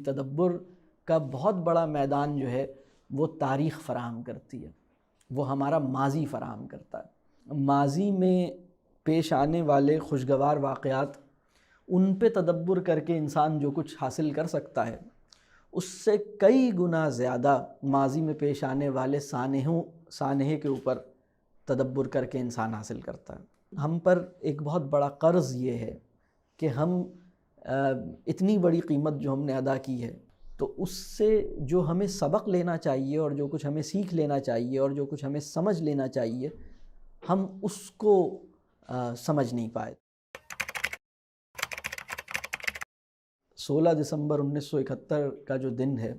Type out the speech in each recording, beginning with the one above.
تدبر کا بہت بڑا میدان جو ہے وہ تاریخ فراہم کرتی ہے، وہ ہمارا ماضی فراہم کرتا ہے۔ ماضی میں پیش آنے والے خوشگوار واقعات، ان پہ تدبر کر کے انسان جو کچھ حاصل کر سکتا ہے، اس سے کئی گنا زیادہ ماضی میں پیش آنے والے سانحے کے اوپر تدبر کر کے انسان حاصل کرتا ہے۔ ہم پر ایک بہت بڑا قرض یہ ہے کہ ہم اتنی بڑی قیمت جو ہم نے ادا کی ہے، تو اس سے جو ہمیں سبق لینا چاہیے اور جو کچھ ہمیں سیکھ لینا چاہیے اور جو کچھ ہمیں سمجھ لینا چاہیے، ہم اس کو سمجھ نہیں پائے۔ 16 دسمبر 1971 کا جو دن ہے،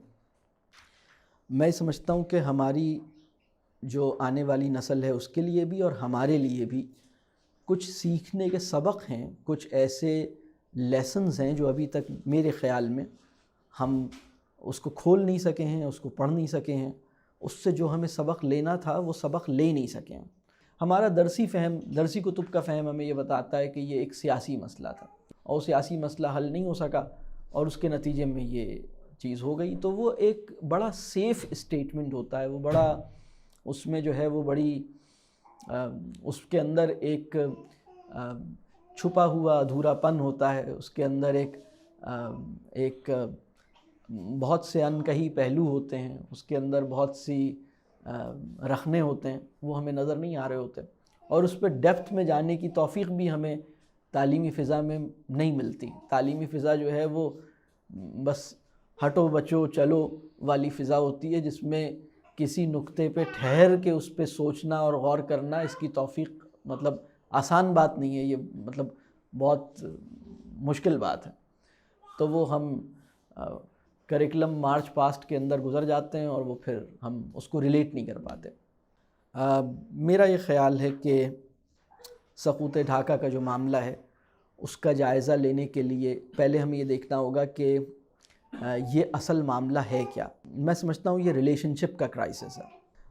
میں سمجھتا ہوں کہ ہماری جو آنے والی نسل ہے اس کے لیے بھی اور ہمارے لیے بھی کچھ سیکھنے کے سبق ہیں، کچھ ایسے لیسنز ہیں جو ابھی تک میرے خیال میں ہم اس کو کھول نہیں سکے ہیں، اس کو پڑھ نہیں سکے ہیں، اس سے جو ہمیں سبق لینا تھا وہ سبق لے نہیں سکے ہیں۔ ہمارا درسی کتب کا فہم ہمیں یہ بتاتا ہے کہ یہ ایک سیاسی مسئلہ تھا اور سیاسی مسئلہ حل نہیں ہو سکا اور اس کے نتیجے میں یہ چیز ہو گئی، تو وہ ایک بڑا سیف اسٹیٹمنٹ ہوتا ہے، وہ بڑا اس میں جو ہے وہ بڑی اس کے اندر ایک چھپا ہوا ادھورا پن ہوتا ہے، اس کے اندر ایک بہت سے انکہی پہلو ہوتے ہیں، اس کے اندر بہت سی رخنے ہوتے ہیں، وہ ہمیں نظر نہیں آ رہے ہوتے، اور اس پہ ڈیپتھ میں جانے کی توفیق بھی ہمیں تعلیمی فضا میں نہیں ملتی۔ تعلیمی فضا جو ہے وہ بس ہٹو بچو چلو والی فضا ہوتی ہے، جس میں کسی نقطے پہ ٹھہر کے اس پہ سوچنا اور غور کرنا، اس کی توفیق مطلب آسان بات نہیں ہے، یہ مطلب بہت مشکل بات ہے۔ تو وہ ہم کریکلم مارچ پاسٹ کے اندر گزر جاتے ہیں اور وہ پھر ہم اس کو ریلیٹ نہیں کر پاتے۔ میرا یہ خیال ہے کہ سقوط ڈھاکہ کا جو معاملہ ہے اس کا جائزہ لینے کے لیے پہلے ہمیں یہ دیکھنا ہوگا کہ یہ اصل معاملہ ہے کیا۔ میں سمجھتا ہوں یہ ریلیشن شپ کا کرائسس ہے،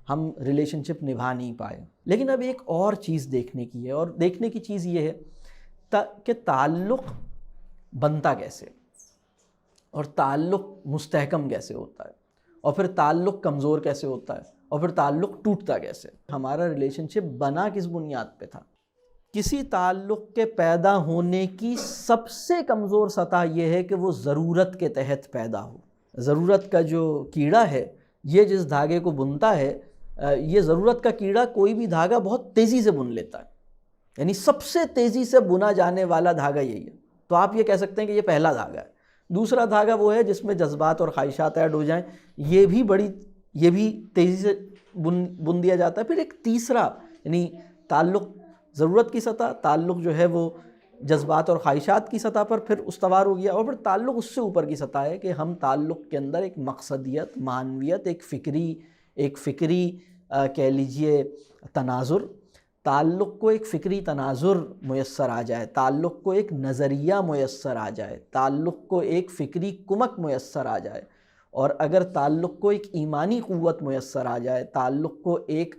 ہم ریلیشن شپ نبھا نہیں پائے۔ لیکن اب ایک اور چیز دیکھنے کی ہے، اور دیکھنے کی چیز یہ ہے کہ تعلق بنتا کیسے اور تعلق مستحکم کیسے ہوتا ہے، اور پھر تعلق کمزور کیسے ہوتا ہے، اور پھر تعلق ٹوٹتا کیسے۔ ہمارا ریلیشن شپ بنا کس بنیاد پہ تھا؟ کسی تعلق کے پیدا ہونے کی سب سے کمزور سطح یہ ہے کہ وہ ضرورت کے تحت پیدا ہو۔ ضرورت کا جو کیڑا ہے، یہ جس دھاگے کو بنتا ہے، یہ ضرورت کا کیڑا کوئی بھی دھاگا بہت تیزی سے بن لیتا ہے، یعنی سب سے تیزی سے بنا جانے والا دھاگا یہی ہے۔ تو آپ یہ کہہ سکتے ہیں کہ یہ پہلا دھاگا ہے۔ دوسرا دھاگا وہ ہے جس میں جذبات اور خواہشات ایڈ ہو جائیں، یہ بھی تیزی سے بن دیا جاتا ہے۔ پھر ایک تیسرا، یعنی تعلق ضرورت کی سطح، تعلق جو ہے وہ جذبات اور خواہشات کی سطح پر پھر استوار ہو گیا، اور پھر تعلق اس سے اوپر کی سطح ہے کہ ہم تعلق کے اندر ایک مقصدیت، معنویت، ایک فکری کہہ لیجئے تناظر، تعلق کو ایک فکری تناظر میسر آ جائے، تعلق کو ایک نظریہ میسر آ جائے، تعلق کو ایک فکری کمک میسر آ جائے، اور اگر تعلق کو ایک ایمانی قوت میسر آ جائے، تعلق کو ایک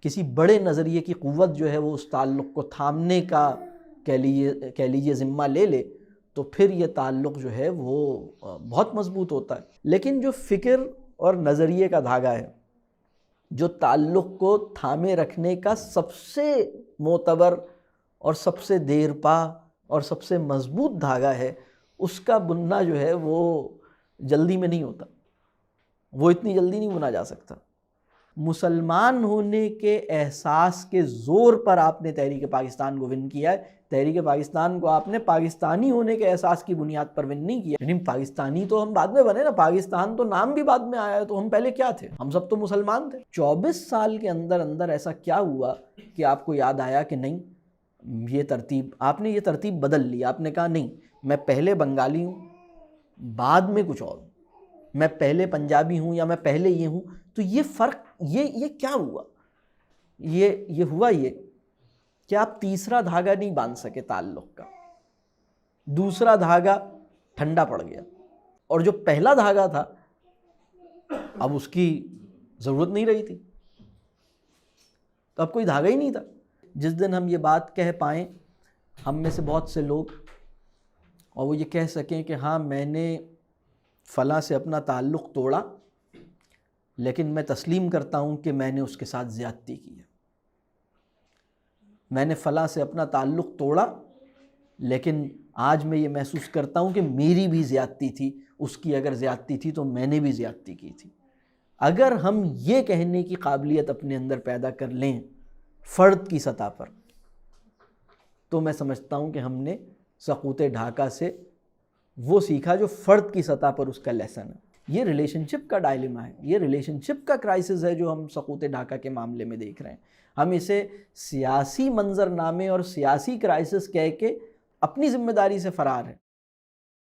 کسی بڑے نظریے کی قوت جو ہے وہ اس تعلق کو تھامنے کا کہہ لیجیے ذمہ لے لے، تو پھر یہ تعلق جو ہے وہ بہت مضبوط ہوتا ہے۔ لیکن جو فکر اور نظریے کا دھاگا ہے، جو تعلق کو تھامے رکھنے کا سب سے معتبر اور سب سے دیر پا اور سب سے مضبوط دھاگا ہے، اس کا بننا جو ہے وہ جلدی میں نہیں ہوتا، وہ اتنی جلدی نہیں بنا جا سکتا۔ مسلمان ہونے کے احساس کے زور پر آپ نے تحریک پاکستان کو ون کیا ہے، تحریک پاکستان کو آپ نے پاکستانی ہونے کے احساس کی بنیاد پر ون نہیں کیا۔ یعنی پاکستانی تو ہم بعد میں بنے نا، پاکستان تو نام بھی بعد میں آیا ہے، تو ہم پہلے کیا تھے؟ ہم سب تو مسلمان تھے۔ 24 سال کے اندر ایسا کیا ہوا کہ آپ کو یاد آیا کہ نہیں، آپ نے یہ ترتیب بدل لی، آپ نے کہا نہیں، میں پہلے بنگالی ہوں، بعد میں کچھ اور، میں پہلے پنجابی ہوں یا میں پہلے یہ ہوں۔ تو یہ فرق یہ کیا ہوا؟ یہ ہوا یہ کہ آپ تیسرا دھاگا نہیں باندھ سکے تعلق کا، دوسرا دھاگا ٹھنڈا پڑ گیا، اور جو پہلا دھاگا تھا اب اس کی ضرورت نہیں رہی تھی، تو اب کوئی دھاگا ہی نہیں تھا۔ جس دن ہم یہ بات کہہ پائیں، ہم میں سے بہت سے لوگ، اور وہ یہ کہہ سکیں کہ ہاں میں نے فلاں سے اپنا تعلق توڑا لیکن میں تسلیم کرتا ہوں کہ میں نے اس کے ساتھ زیادتی کی ہے. میں نے فلاں سے اپنا تعلق توڑا لیکن آج میں یہ محسوس کرتا ہوں کہ میری بھی زیادتی تھی، اس کی اگر زیادتی تھی تو میں نے بھی زیادتی کی تھی. اگر ہم یہ کہنے کی قابلیت اپنے اندر پیدا کر لیں فرد کی سطح پر، تو میں سمجھتا ہوں کہ ہم نے سقوط ڈھاکہ سے وہ سیکھا جو فرد کی سطح پر اس کا لیسن ہے. یہ ریلیشن شپ کا ڈائلیما ہے، یہ ریلیشن شپ کا کرائسس ہے جو ہم سقوط ڈھاکہ کے معاملے میں دیکھ رہے ہیں. ہم اسے سیاسی منظر نامے اور سیاسی کرائسس کہہ کے اپنی ذمہ داری سے فرار ہیں.